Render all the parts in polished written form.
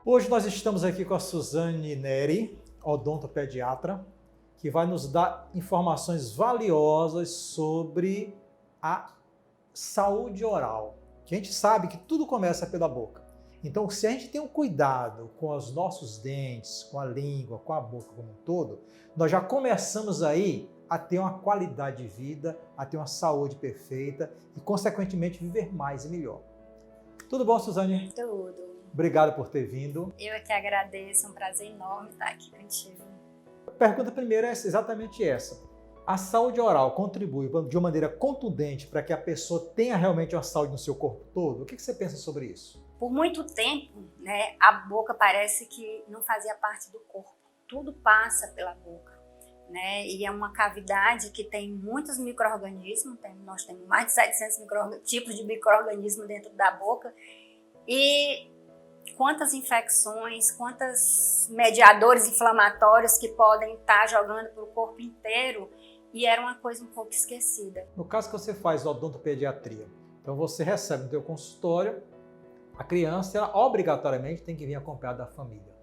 Hoje nós estamos aqui com a Suzane Neri, odontopediatra, que vai nos dar informações valiosas sobre a saúde oral. Que a gente sabe que tudo começa pela boca. Então, se a gente tem um cuidado com os nossos dentes, com a língua, com a boca como um todo, nós já começamos aí a ter uma qualidade de vida, a ter uma saúde perfeita e, consequentemente, viver mais e melhor. Tudo bom, Suzane? Tudo. Obrigado por ter vindo. Eu é que agradeço, é um prazer enorme estar aqui contigo. A pergunta primeira é exatamente essa. A saúde oral contribui de uma maneira contundente para que a pessoa tenha realmente uma saúde no seu corpo todo? O que você pensa sobre isso? Por muito tempo, a boca parece que não fazia parte do corpo. Tudo passa pela boca, E é uma cavidade que tem muitos micro-organismos. Nós temos mais de 700 tipos de micro-organismos dentro da boca. E quantas infecções, quantos mediadores inflamatórios que podem estar jogando para o corpo inteiro, e era uma coisa um pouco esquecida. No caso que você faz odontopediatria, então você recebe no seu consultório, a criança ela obrigatoriamente tem que vir acompanhada da família.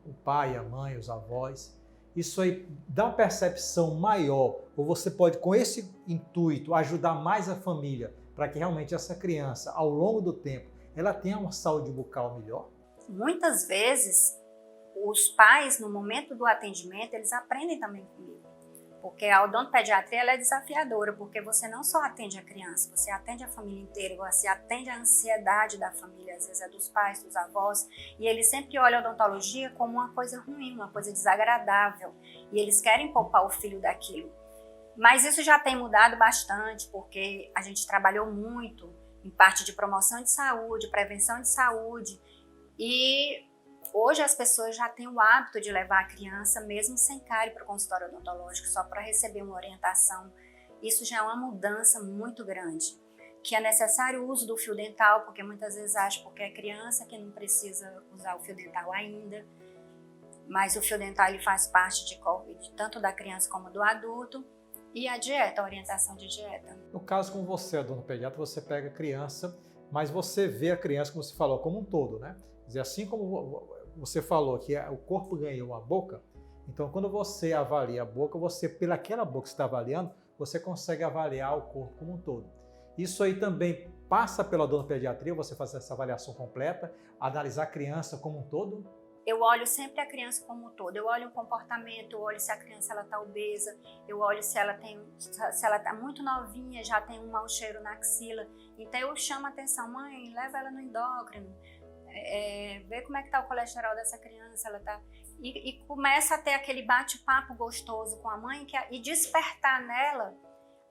O pai, a mãe, os avós. Isso aí dá uma percepção maior, ou você pode, com esse intuito, ajudar mais a família para que realmente essa criança, ao longo do tempo, ela tenha uma saúde bucal melhor? Muitas vezes, os pais, no momento do atendimento, eles aprendem também comigo. Porque a odontopediatria ela é desafiadora, porque você não só atende a criança, você atende a família inteira, você atende a ansiedade da família, às vezes é dos pais, dos avós, e eles sempre olham a odontologia como uma coisa ruim, uma coisa desagradável, e eles querem poupar o filho daquilo. Mas isso já tem mudado bastante, porque a gente trabalhou muito em parte de promoção de saúde, prevenção de saúde, e hoje as pessoas já têm o hábito de levar a criança, mesmo sem cárie, para o consultório odontológico, só para receber uma orientação. Isso já é uma mudança muito grande. Que é necessário o uso do fio dental, porque muitas vezes acham porque é criança que não precisa usar o fio dental ainda. Mas o fio dental ele faz parte de tanto da criança como do adulto. E a dieta, a orientação de dieta. No caso, como você é odontopediatra, você pega a criança, mas você vê a criança, como você falou, como um todo, Quer dizer, assim como você falou que o corpo ganhou uma boca, então quando você avalia a boca, você, pelaquela boca que você está avaliando, você consegue avaliar o corpo como um todo. Isso aí também passa pela odontopediatria, você faz essa avaliação completa, analisar a criança como um todo? Eu olho sempre a criança como um todo. Eu olho o comportamento, eu olho se a criança está obesa, eu olho se ela está muito novinha, já tem um mau cheiro na axila. Então eu chamo a atenção, mãe, leva ela no endócrino, vê como é que está o colesterol dessa criança, e começa a ter aquele bate-papo gostoso com a mãe e despertar nela.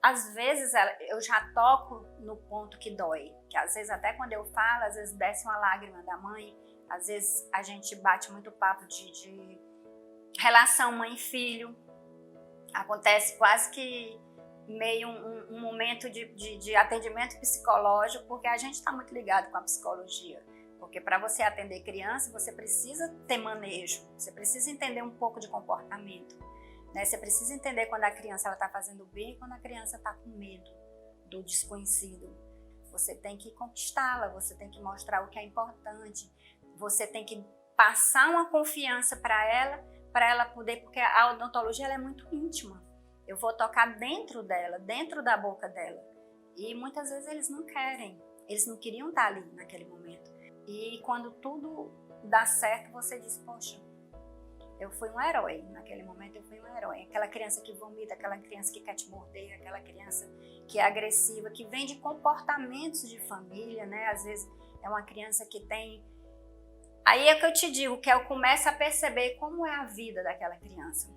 Às vezes eu já toco no ponto que dói, que às vezes até quando eu falo, às vezes desce uma lágrima da mãe. Às vezes a gente bate muito papo de relação mãe-filho. Acontece quase que meio um momento de atendimento psicológico, porque a gente está muito ligado com a psicologia. Porque para você atender criança, você precisa ter manejo, você precisa entender um pouco de comportamento. Você precisa entender quando a criança está fazendo bem e quando a criança está com medo do desconhecido. Você tem que conquistá-la, você tem que mostrar o que é importante. Você tem que passar uma confiança para ela poder, porque a odontologia ela é muito íntima. Eu vou tocar dentro dela, dentro da boca dela. E muitas vezes eles não querem, eles não queriam estar ali naquele momento. E quando tudo dá certo, você diz, poxa, eu fui um herói, naquele momento eu fui um herói. Aquela criança que vomita, aquela criança que quer te morder, aquela criança que é agressiva, que vem de comportamentos de família, Às vezes é uma criança que tem... Aí é que eu te digo, que eu começo a perceber como é a vida daquela criança.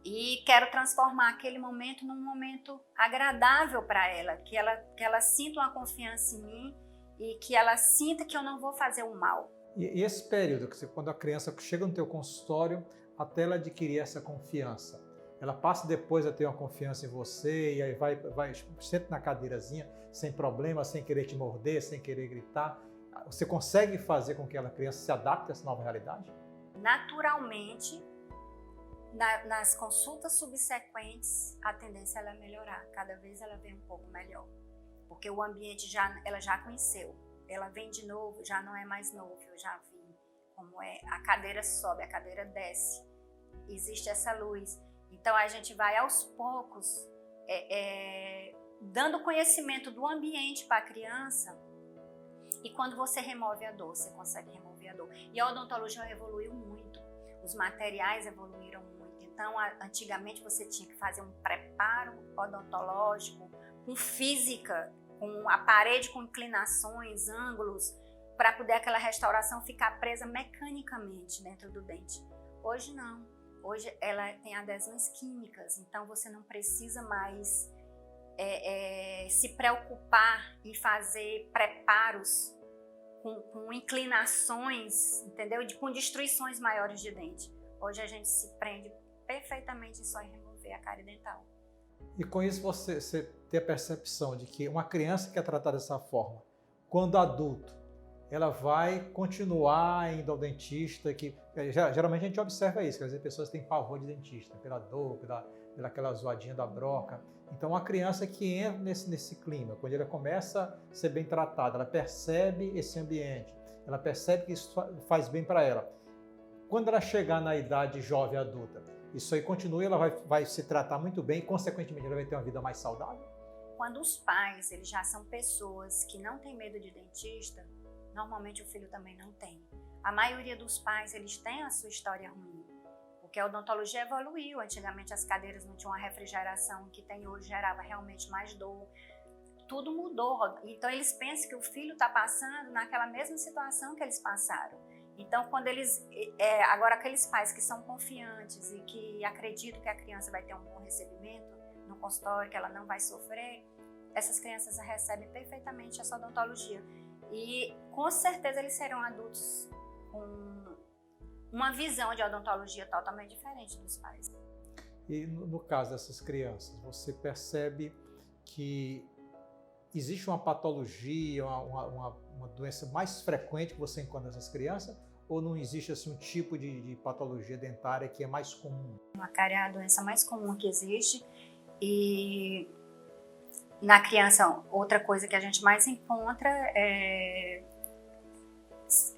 E quero transformar aquele momento num momento agradável para ela, que ela sinta uma confiança em mim e que ela sinta que eu não vou fazer o mal. E esse período, quando a criança chega no teu consultório, até ela adquirir essa confiança, ela passa depois a ter uma confiança em você e aí vai senta na cadeirazinha, sem problema, sem querer te morder, sem querer gritar. Você consegue fazer com que aquela criança se adapte a essa nova realidade? Naturalmente, nas consultas subsequentes, a tendência é melhorar. Cada vez ela vem um pouco melhor. Porque o ambiente ela já conheceu. Ela vem de novo, já não é mais novo, eu já vi como é, a cadeira sobe, a cadeira desce, existe essa luz. Então a gente vai aos poucos dando conhecimento do ambiente para a criança, e quando você remove a dor, você consegue remover a dor. E a odontologia evoluiu muito, os materiais evoluíram muito. Então antigamente você tinha que fazer um preparo odontológico com física, com a parede com inclinações, ângulos, para poder aquela restauração ficar presa mecanicamente dentro do dente. Hoje não. Hoje ela tem adesões químicas, então você não precisa mais se preocupar em fazer preparos com inclinações, entendeu? Com destruições maiores de dente. Hoje a gente se prende perfeitamente só em remover a cárie dental. E com isso você tem a percepção de que uma criança que é tratada dessa forma, quando adulto, ela vai continuar indo ao dentista, que geralmente a gente observa isso, que às vezes as pessoas têm pavor de dentista, pela dor, pela aquela zoadinha da broca. Então a criança que entra nesse clima, quando ela começa a ser bem tratada, ela percebe esse ambiente, ela percebe que isso faz bem para ela. Quando ela chegar na idade jovem adulta, isso aí continua, ela vai se tratar muito bem e, consequentemente, ela vai ter uma vida mais saudável? Quando os pais eles já são pessoas que não têm medo de dentista, normalmente o filho também não tem. A maioria dos pais, eles têm a sua história ruim, porque a odontologia evoluiu. Antigamente as cadeiras não tinham a refrigeração que tem hoje, gerava realmente mais dor. Tudo mudou. Então eles pensam que o filho está passando naquela mesma situação que eles passaram. Então, quando agora aqueles pais que são confiantes e que acreditam que a criança vai ter um bom recebimento no consultório, que ela não vai sofrer, essas crianças recebem perfeitamente essa odontologia. E com certeza eles serão adultos com uma visão de odontologia totalmente diferente dos pais. E no caso dessas crianças, você percebe que existe uma patologia, uma doença mais frequente que você encontra nessas crianças? Ou não existe assim, um tipo de patologia dentária que é mais comum? A cárie é a doença mais comum que existe. E na criança, outra coisa que a gente mais encontra,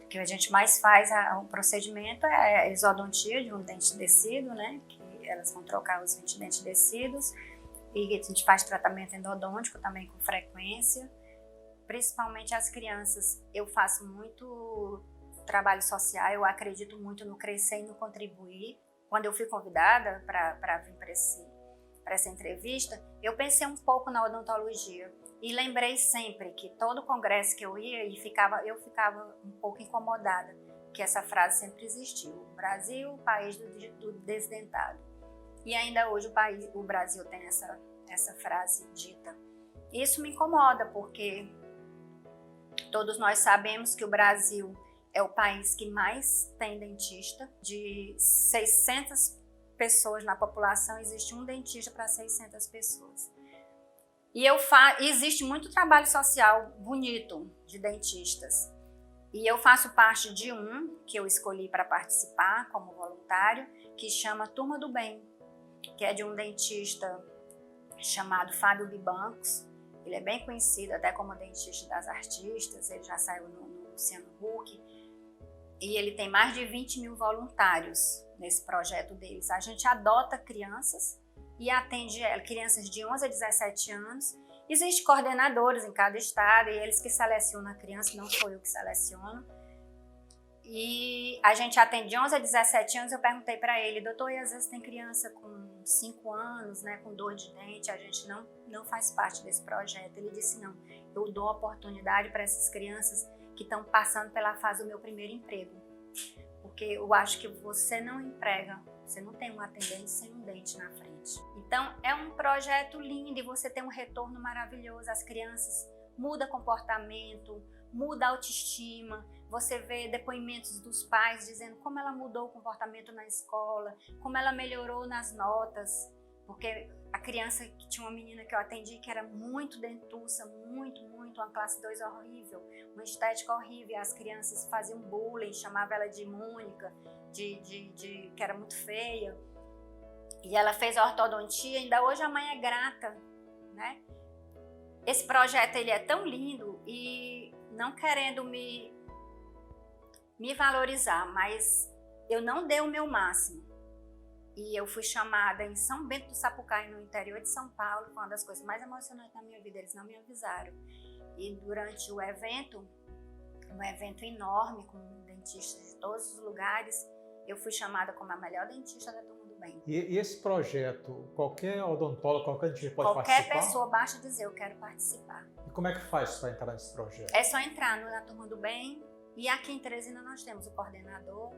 que a gente mais faz o procedimento é a exodontia de um dente descido, né? Que elas vão trocar os 20 dentes descidos. E a gente faz tratamento endodôntico também com frequência. Principalmente as crianças, eu faço muito trabalho social, eu acredito muito no crescer e no contribuir. Quando eu fui convidada para vir para essa entrevista, eu pensei um pouco na odontologia e lembrei sempre que todo congresso que eu ia eu ficava um pouco incomodada, que essa frase sempre existiu: o Brasil, o país do desdentado. E ainda hoje o Brasil tem essa frase dita. Isso me incomoda porque todos nós sabemos que o Brasil é o país que mais tem dentista. De 600 pessoas na população, existe um dentista para 600 pessoas. E existe muito trabalho social bonito de dentistas. E eu faço parte de um que eu escolhi para participar como voluntário, que chama Turma do Bem, que é de um dentista chamado Fábio Bibancos. Ele é bem conhecido até como dentista das artistas, ele já saiu no Luciano Huck. E ele tem mais de 20 mil voluntários nesse projeto deles. A gente adota crianças e atende crianças de 11 a 17 anos. Existem coordenadores em cada estado e eles que selecionam a criança, não sou eu que seleciono. E a gente atende de 11 a 17 anos. Eu perguntei para ele: doutor, e às vezes tem criança com 5 anos, né, com dor de dente, a gente não faz parte desse projeto. Ele disse: não, eu dou oportunidade para essas crianças que estão passando pela fase do meu primeiro emprego. Porque eu acho que você não emprega, você não tem um atendente sem um dente na frente. Então, é um projeto lindo e você tem um retorno maravilhoso. As crianças mudam comportamento, muda a autoestima. Você vê depoimentos dos pais dizendo como ela mudou o comportamento na escola, como ela melhorou nas notas. Porque a criança, que tinha uma menina que eu atendi que era muito dentuça, muito, uma classe 2 horrível, uma estética horrível, as crianças faziam bullying, chamavam ela de Mônica, que era muito feia. E ela fez a ortodontia, ainda hoje a mãe é grata, né? Esse projeto ele é tão lindo e não querendo me me valorizar, mas eu não dei o meu máximo. E eu fui chamada em São Bento do Sapucaí, no interior de São Paulo, foi uma das coisas mais emocionantes da minha vida, eles não me avisaram. E durante o evento, um evento enorme, com dentistas de todos os lugares, eu fui chamada como a melhor dentista da Turma do Bem. E esse projeto, qualquer odontólogo, qualquer dentista pode participar? Qualquer pessoa basta dizer, eu quero participar. E como é que faz para entrar nesse projeto? É só entrar na Turma do Bem, e aqui em Teresina nós temos o coordenador,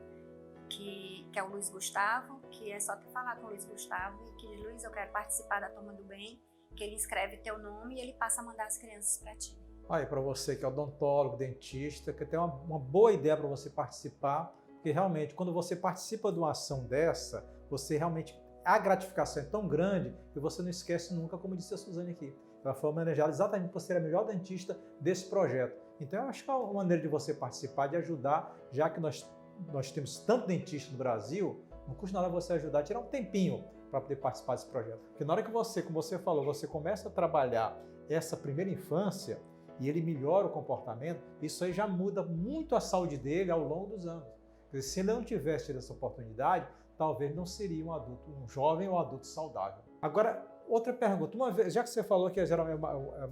que é o Luiz Gustavo, que é só tu falar com o Luiz Gustavo e que diz, Luiz, eu quero participar da Turma do Bem, que ele escreve teu nome e ele passa a mandar as crianças para ti. Aí, para você que é odontólogo, dentista, que tem uma boa ideia para você participar, porque realmente, quando você participa de uma ação dessa, você realmente, a gratificação é tão grande que você não esquece nunca, como disse a Suzane aqui. Ela foi homenageada exatamente por ser a melhor dentista desse projeto. Então, eu acho que é uma maneira de você participar, de ajudar, já que nós temos tanto dentista no Brasil, não custa nada você ajudar a tirar um tempinho para poder participar desse projeto. Porque na hora que você, como você falou, você começa a trabalhar essa primeira infância e ele melhora o comportamento, isso aí já muda muito a saúde dele ao longo dos anos. Porque se ele não tivesse tido essa oportunidade, talvez não seria um adulto, um jovem ou adulto saudável. Agora, outra pergunta. Uma vez, já que você falou que é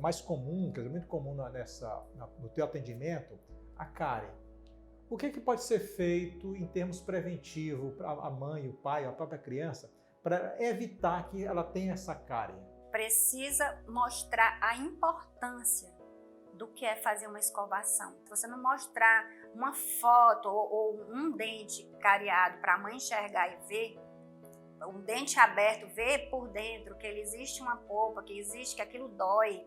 mais comum, quer dizer, muito comum no teu atendimento, a cárie. O que pode ser feito em termos preventivos para a mãe, o pai, a própria criança, para evitar que ela tenha essa cárie? Precisa mostrar a importância do que é fazer uma escovação. Se você não mostrar uma foto ou um dente cariado para a mãe enxergar e ver, um dente aberto, ver por dentro que ele existe uma polpa, que existe, que aquilo dói,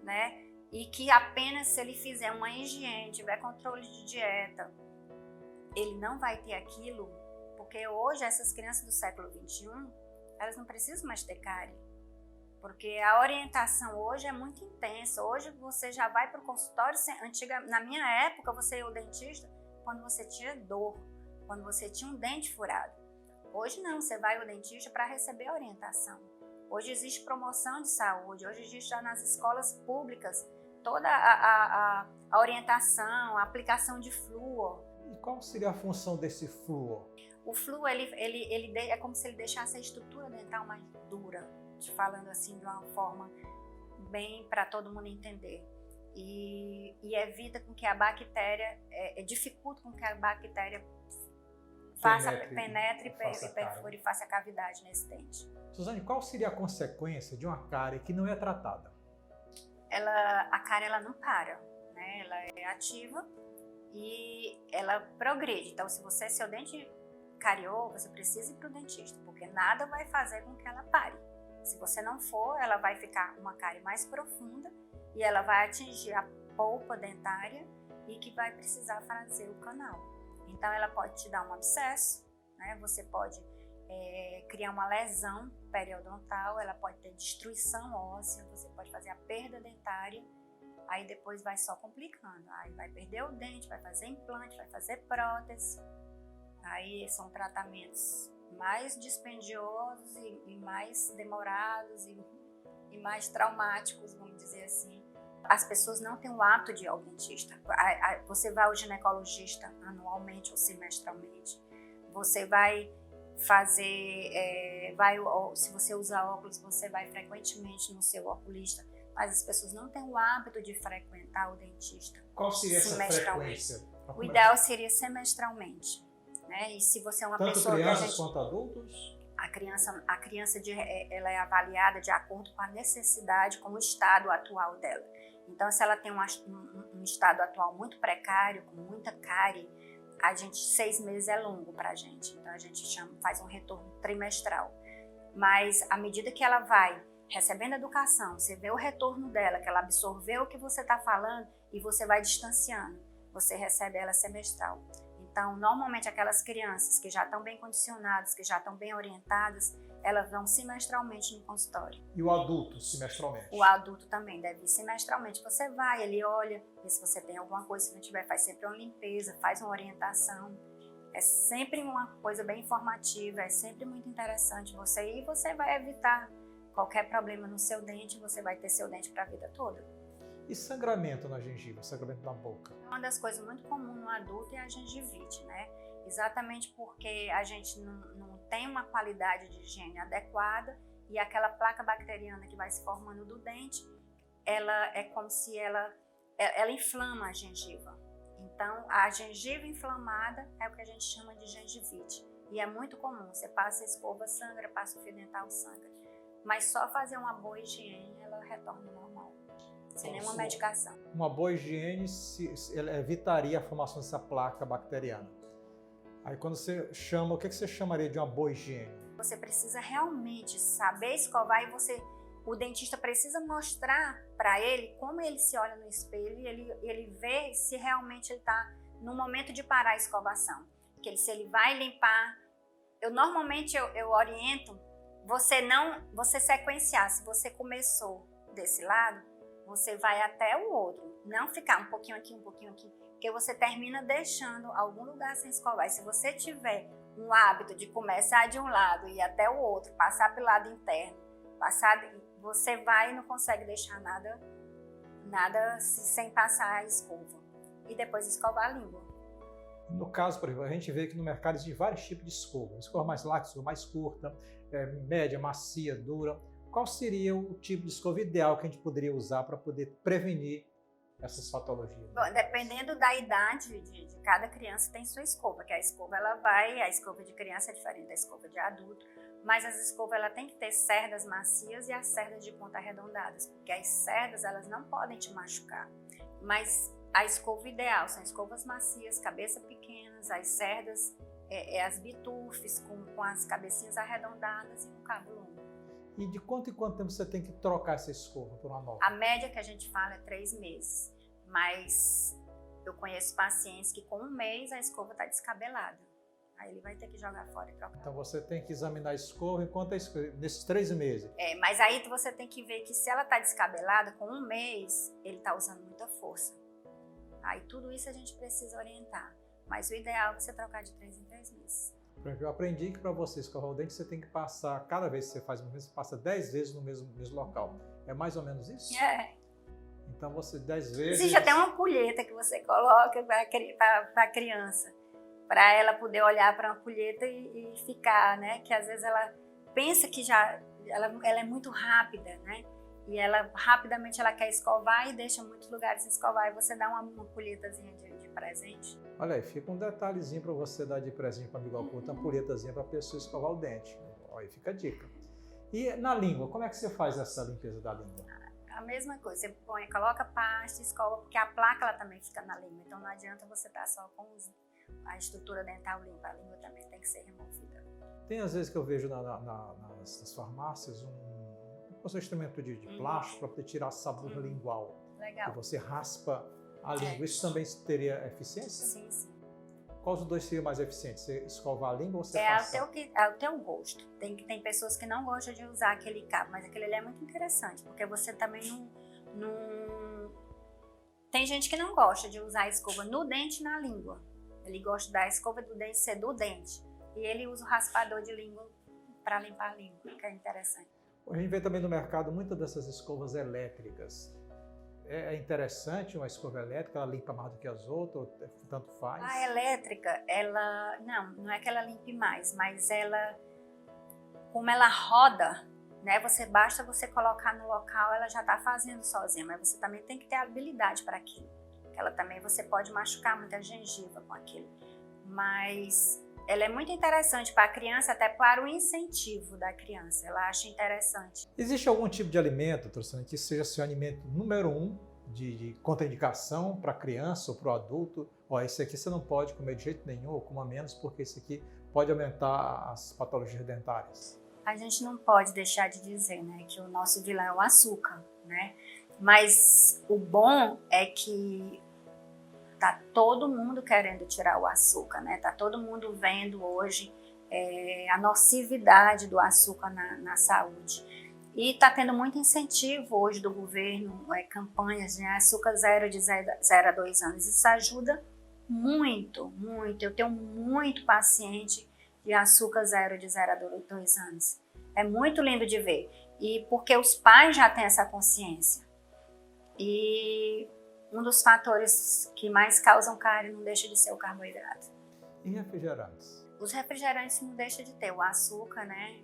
né? E que apenas se ele fizer uma higiene, tiver controle de dieta, ele não vai ter aquilo, porque hoje essas crianças do século XXI, elas não precisam mais ter cárie, porque a orientação hoje é muito intensa. Hoje você já vai para o consultório, na minha época você ia ao dentista quando você tinha dor, quando você tinha um dente furado. Hoje não, você vai ao dentista para receber a orientação. Hoje existe promoção de saúde, hoje existe já nas escolas públicas toda a orientação, a aplicação de flúor. E qual seria a função desse flúor? O flúor ele é como se ele deixasse a estrutura dental mais dura, falando assim de uma forma bem para todo mundo entender. E evita com que a bactéria, dificulta com que a bactéria penetre, perfure e faça cavidade nesse dente. Suzane, qual seria a consequência de uma cárie que não é tratada? A cárie ela não para, né? Ela é ativa e ela progride. Então, se seu dente cariou, você precisa ir para o dentista, porque nada vai fazer com que ela pare. Se você não for, ela vai ficar uma cárie mais profunda e ela vai atingir a polpa dentária e que vai precisar fazer o canal. Então, ela pode te dar um abscesso, né? Você pode criar uma lesão periodontal, ela pode ter destruição óssea, você pode fazer a perda dentária, aí depois vai só complicando. Aí vai perder o dente, vai fazer implante, vai fazer prótese. Aí são tratamentos mais dispendiosos e mais demorados e mais traumáticos, vamos dizer assim. As pessoas não têm o hábito de ir ao dentista. Você vai ao ginecologista anualmente ou semestralmente. Você vai fazer, se você usa óculos, você vai frequentemente no seu oculista. Mas as pessoas não têm o hábito de frequentar o dentista. Qual seria essa frequência? O ideal seria semestralmente. Né? E se você é uma Tanto pessoa crianças quanto adultos? A criança ela é avaliada de acordo com a necessidade, com o estado atual dela. Então, se ela tem um estado atual muito precário, com muita cárie, 6 meses é longo para a gente. Então, a gente faz um retorno trimestral. Mas, à medida que ela vai recebendo educação, você vê o retorno dela, que ela absorveu o que você está falando e você vai distanciando, você recebe ela semestral. Então, normalmente, aquelas crianças que já estão bem condicionadas, que já estão bem orientadas, elas vão semestralmente no consultório. E o adulto, semestralmente? O adulto também deve ir semestralmente. Você vai, ele olha, vê se você tem alguma coisa, se não tiver, faz sempre uma limpeza, faz uma orientação. É sempre uma coisa bem informativa, é sempre muito interessante você ir e você vai evitar qualquer problema no seu dente, você vai ter seu dente para a vida toda. E sangramento na gengiva, sangramento na boca? Uma das coisas muito comuns no adulto é a gengivite, né? Exatamente porque a gente não tem uma qualidade de higiene adequada e aquela placa bacteriana que vai se formando do dente, ela é como se ela inflama a gengiva. Então, a gengiva inflamada é o que a gente chama de gengivite. E é muito comum, você passa a escova, sangra, passa o fio dental, sangra. Mas só fazer uma boa higiene, ela retorna ao normal, sem nenhuma medicação. Uma boa higiene ela evitaria a formação dessa placa bacteriana. Aí quando você chama, o que você chamaria de uma boa higiene? Você precisa realmente saber escovar e o dentista precisa mostrar para ele como ele se olha no espelho e ele vê se realmente ele está no momento de parar a escovação. Se ele vai limpar, normalmente eu oriento você sequenciar. Se você começou desse lado, você vai até o outro, não ficar um pouquinho aqui, porque você termina deixando algum lugar sem escovar. E se você tiver um hábito de começar de um lado e ir até o outro, passar pelo lado interno, você vai e não consegue deixar nada sem passar a escova. E depois escovar a língua. No caso, por exemplo, a gente vê que no mercado existem vários tipos de escova. Escova mais larga, escova mais curta, média, macia, dura. Qual seria o tipo de escova ideal que a gente poderia usar para poder prevenir essas patologias? Bom, dependendo da idade de cada criança tem sua escova, que a escova a escova de criança é diferente da escova de adulto, mas as escovas ela tem que ter cerdas macias e as cerdas de ponta arredondadas, porque as cerdas elas não podem te machucar, mas a escova ideal são escovas macias, cabeça pequenas, as cerdas, as bitufes com as cabecinhas arredondadas e um cabo longo. E de quanto em quanto tempo você tem que trocar essa escova por uma nova? A média que a gente fala é 3 meses, mas eu conheço pacientes que com 1 mês a escova está descabelada. Aí ele vai ter que jogar fora e trocar. Então você tem que examinar a escova nesses 3 meses. Mas aí você tem que ver que se ela está descabelada, com 1 mês, ele está usando muita força. Aí tudo isso a gente precisa orientar. Mas o ideal é você trocar de 3 em 3 meses. Eu aprendi que para você escovar o dente, você tem que passar, cada vez que você faz o mesmo, você passa 10 vezes no mesmo local. É mais ou menos isso? É. Então você 10 vezes... Existe até uma colheita que você coloca para a criança, para ela poder olhar para uma colheita e ficar, né? Que às vezes ela pensa que ela é muito rápida, né? E ela rapidamente ela quer escovar e deixa muitos lugares sem escovar. E você dá uma colheitazinha de presente. Olha aí, fica um detalhezinho para você dar de presente para amigo oculto, uma colheitazinha para a pessoa escovar o dente. Aí fica a dica. E na língua, como é que você faz essa limpeza da língua? A mesma coisa, você coloca pasta, escova, porque a placa ela também fica na língua. Então não adianta você estar só com a estrutura dental limpa, a língua também tem que ser removida. Tem às vezes que eu vejo nas farmácias um instrumento de plástico para poder tirar sabor lingual. Legal. E você raspa a língua. Isso também teria eficiência? Sim, sim. Qual dos dois seria mais eficiente? Você escovar a língua ou você passar? É o teu gosto. Tem pessoas que não gostam de usar aquele cabo, mas aquele ali é muito interessante, porque você também não... Tem gente que não gosta de usar a escova no dente e na língua. Ele gosta da escova do dente ser do dente. E ele usa o raspador de língua para limpar a língua, que é interessante. A gente vê também no mercado muitas dessas escovas elétricas. É interessante uma escova elétrica, ela limpa mais do que as outras, tanto faz? A elétrica, ela... Não é que ela limpe mais, mas ela... Como ela roda, né? Basta você colocar no local, ela já está fazendo sozinha, mas você também tem que ter habilidade para aquilo. Ela também, você pode machucar muita gengiva com aquilo. Mas ela é muito interessante para a criança, até para o incentivo da criança. Ela acha interessante. Existe algum tipo de alimento, Truciane, que seja seu alimento número 1 de contraindicação para a criança ou para o adulto? Ó, esse aqui você não pode comer de jeito nenhum ou coma menos, porque esse aqui pode aumentar as patologias dentárias. A gente não pode deixar de dizer, né, que o nosso vilão é o açúcar, né? Mas o bom é que tá todo mundo querendo tirar o açúcar, né? Tá todo mundo vendo hoje a nocividade do açúcar na saúde. E está tendo muito incentivo hoje do governo, campanhas de açúcar zero de 0 a 2 anos. Isso ajuda muito, muito. Eu tenho muito paciente de açúcar zero de 0 a 2 anos. É muito lindo de ver. E porque os pais já têm essa consciência. E um dos fatores que mais causam cárie não deixa de ser o carboidrato. E refrigerantes? Os refrigerantes não deixa de ter. O açúcar, né?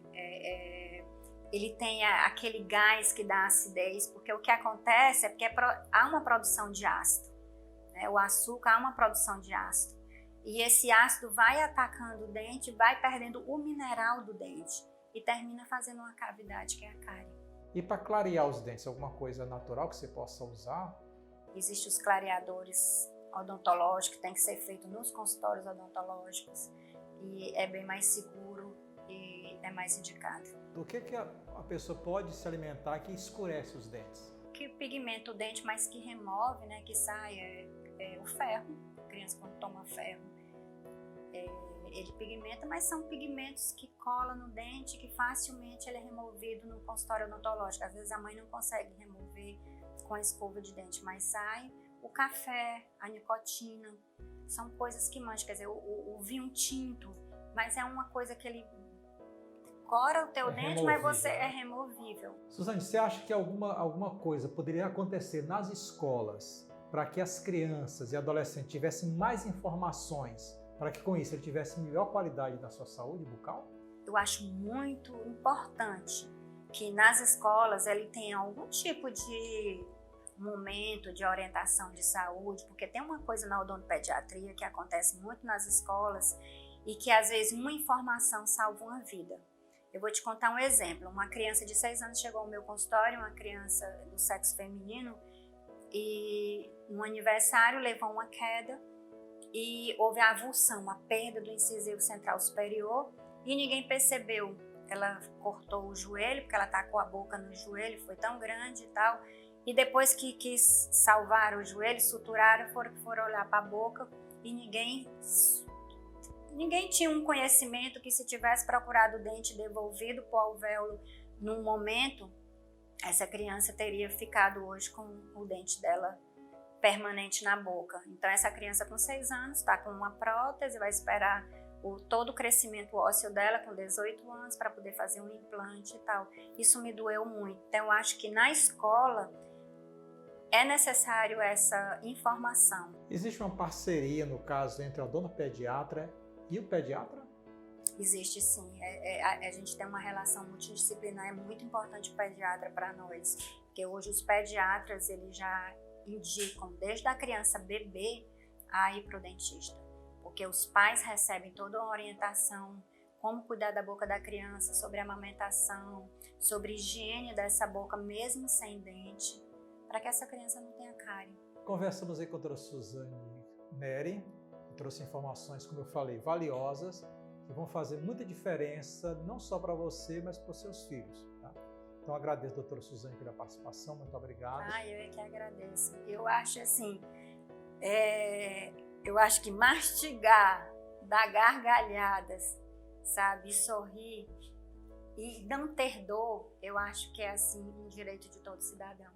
Ele tem aquele gás que dá acidez, porque o que acontece é porque há uma produção de ácido. Né? O açúcar há uma produção de ácido. E esse ácido vai atacando o dente, vai perdendo o mineral do dente e termina fazendo uma cavidade que é a cárie. E para clarear os dentes, alguma coisa natural que você possa usar? Existem os clareadores odontológicos que tem que ser feito nos consultórios odontológicos e é bem mais seguro e é mais indicado. Do que a pessoa pode se alimentar que escurece os dentes? Que pigmenta o dente, mas que remove, né, que sai o ferro. A criança quando toma ferro, ele pigmenta, mas são pigmentos que colam no dente, que facilmente ele é removido no consultório odontológico. Às vezes a mãe não consegue remover com a escova de dente, mas sai. O café, a nicotina, são coisas que mancham. Quer dizer, o vinho tinto, mas é uma coisa que ele cora o teu dente, mas você é removível. Suzane, você acha que alguma coisa poderia acontecer nas escolas para que as crianças e adolescentes tivessem mais informações, para que com isso ele tivesse melhor qualidade da sua saúde bucal? Eu acho muito importante que nas escolas ele tenha algum tipo de momento de orientação de saúde, porque tem uma coisa na odontopediatria que acontece muito nas escolas e que às vezes uma informação salva uma vida. Eu vou te contar um exemplo. Uma criança de 6 anos chegou ao meu consultório, uma criança do sexo feminino, e no aniversário levou uma queda e houve a avulsão, a perda do incisivo central superior e ninguém percebeu. Ela cortou o joelho, porque ela tacou a boca no joelho, foi tão grande e tal. E depois que quis salvar o joelho, suturaram, foram olhar para a boca e ninguém tinha um conhecimento que se tivesse procurado o dente devolvido para o alvéolo num momento, essa criança teria ficado hoje com o dente dela permanente na boca. Então essa criança com 6 anos está com uma prótese, vai esperar todo o crescimento ósseo dela com 18 anos para poder fazer um implante e tal. Isso me doeu muito. Então eu acho que na escola é necessário essa informação. Existe uma parceria, no caso, entre a odontopediatra e o pediatra? Existe sim. A gente tem uma relação multidisciplinar, é muito importante o pediatra para nós, porque hoje os pediatras eles já indicam desde a criança bebê a ir para o dentista, porque os pais recebem toda uma orientação, como cuidar da boca da criança, sobre a amamentação, sobre higiene dessa boca mesmo sem dente, para que essa criança não tenha cárie. Conversamos aí com a doutora Suzane Neri, que trouxe informações, como eu falei, valiosas, que vão fazer muita diferença, não só para você, mas para os seus filhos. Tá? Então, agradeço, doutora Suzane, pela participação, muito obrigado. Eu é que agradeço. Eu acho assim, eu acho que mastigar, dar gargalhadas, sabe, sorrir e não ter dor, eu acho que é assim um direito de todo cidadão.